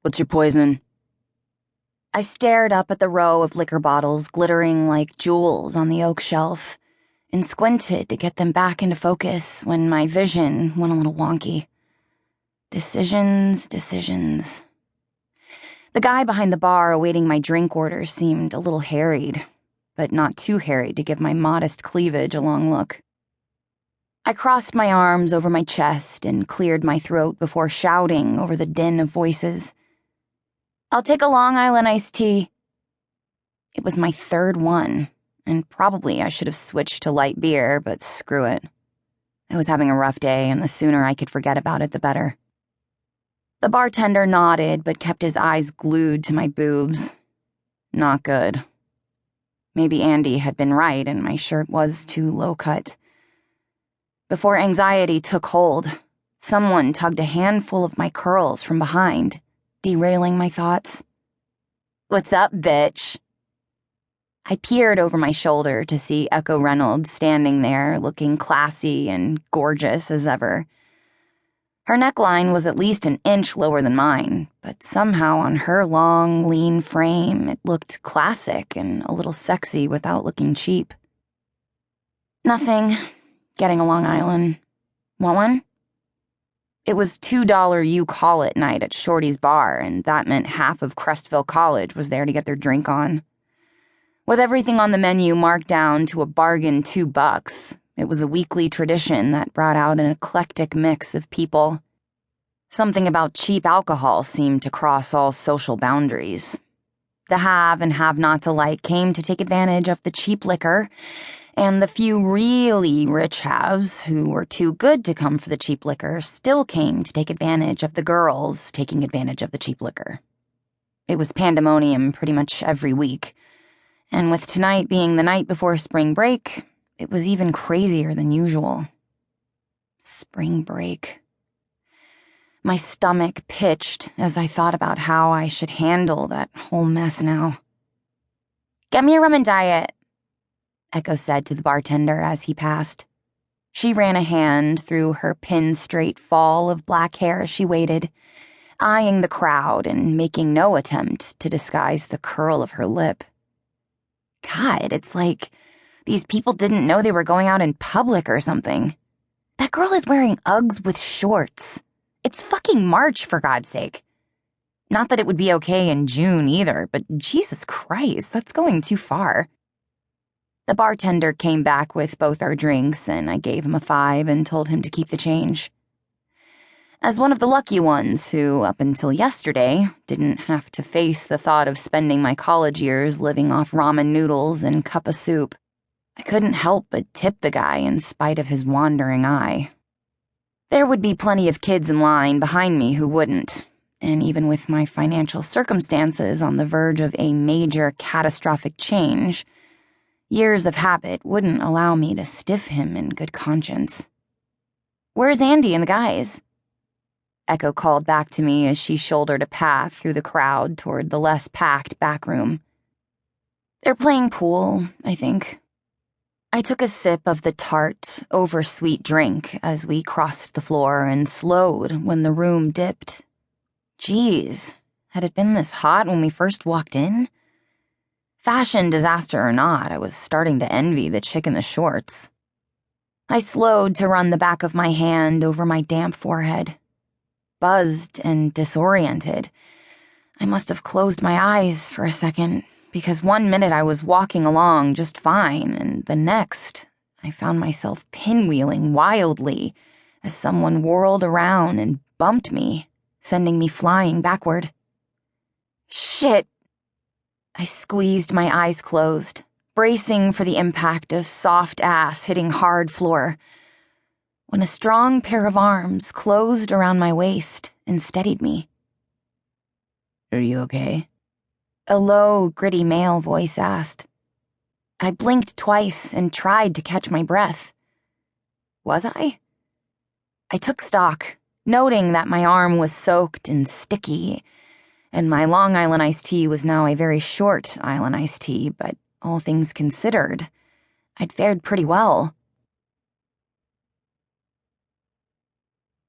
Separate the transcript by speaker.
Speaker 1: What's your poison?
Speaker 2: I stared up at the row of liquor bottles glittering like jewels on the oak shelf and squinted to get them back into focus when my vision went a little wonky. Decisions. The guy behind the bar awaiting my drink order seemed a little harried, but not too harried to give my modest cleavage a long look. I crossed my arms over my chest and cleared my throat before shouting over the din of voices. "I'll take a Long Island iced tea." It was my third one, and probably I should have switched to light beer, but screw it. I was having a rough day, and the sooner I could forget about it, the better. The bartender nodded, but kept his eyes glued to my boobs. Not good. Maybe Andy had been right, and my shirt was too low-cut. Before anxiety took hold, someone tugged a handful of my curls from behind, derailing my thoughts. "What's up, bitch?" I peered over my shoulder to see Echo Reynolds standing there, looking classy and gorgeous as ever. Her neckline was at least an inch lower than mine, but somehow on her long, lean frame it looked classic and a little sexy without looking cheap. "Nothing. Getting a Long Island. Want one?" It was $2 you call it night at Shorty's bar, and that meant half of Crestville College was there to get their drink on. With everything on the menu marked down to a bargain $2, it was a weekly tradition that brought out an eclectic mix of people. Something about cheap alcohol seemed to cross all social boundaries. The have and have-nots alike came to take advantage of the cheap liquor, and the few really rich haves, who were too good to come for the cheap liquor, still came to take advantage of the girls taking advantage of the cheap liquor. It was pandemonium pretty much every week, and with tonight being the night before spring break, it was even crazier than usual. Spring break. My stomach pitched as I thought about how I should handle that whole mess now. "Get me a rum and diet," Echo said to the bartender as he passed. She ran a hand through her pin-straight fall of black hair as she waited, eyeing the crowd and making no attempt to disguise the curl of her lip. God, it's like these people didn't know they were going out in public or something. That girl is wearing Uggs with shorts. It's fucking March, for God's sake. Not that it would be okay in June either, but Jesus Christ, that's going too far. The bartender came back with both our drinks, and I gave him a $5 and told him to keep the change. As one of the lucky ones who, up until yesterday, didn't have to face the thought of spending my college years living off ramen noodles and cup of soup, I couldn't help but tip the guy in spite of his wandering eye. There would be plenty of kids in line behind me who wouldn't, and even with my financial circumstances on the verge of a major catastrophic change, years of habit wouldn't allow me to stiff him in good conscience. "Where's Andy and the guys?" Echo called back to me as she shouldered a path through the crowd toward the less packed back room. "They're playing pool, I think." I took a sip of the tart, oversweet drink as we crossed the floor and slowed when the room dipped. Geez, had it been this hot when we first walked in? Fashion disaster or not, I was starting to envy the chick in the shorts. I slowed to run the back of my hand over my damp forehead. Buzzed and disoriented, I must have closed my eyes for a second, because 1 minute I was walking along just fine, and the next, I found myself pinwheeling wildly as someone whirled around and bumped me, sending me flying backward. Shit! I squeezed my eyes closed, bracing for the impact of soft ass hitting hard floor, when a strong pair of arms closed around my waist and steadied me.
Speaker 1: "Are you okay?"
Speaker 2: A low, gritty male voice asked. I blinked twice and tried to catch my breath. Was I? I took stock, noting that my arm was soaked and sticky, and my Long Island iced tea was now a very short island iced tea, but all things considered, I'd fared pretty well.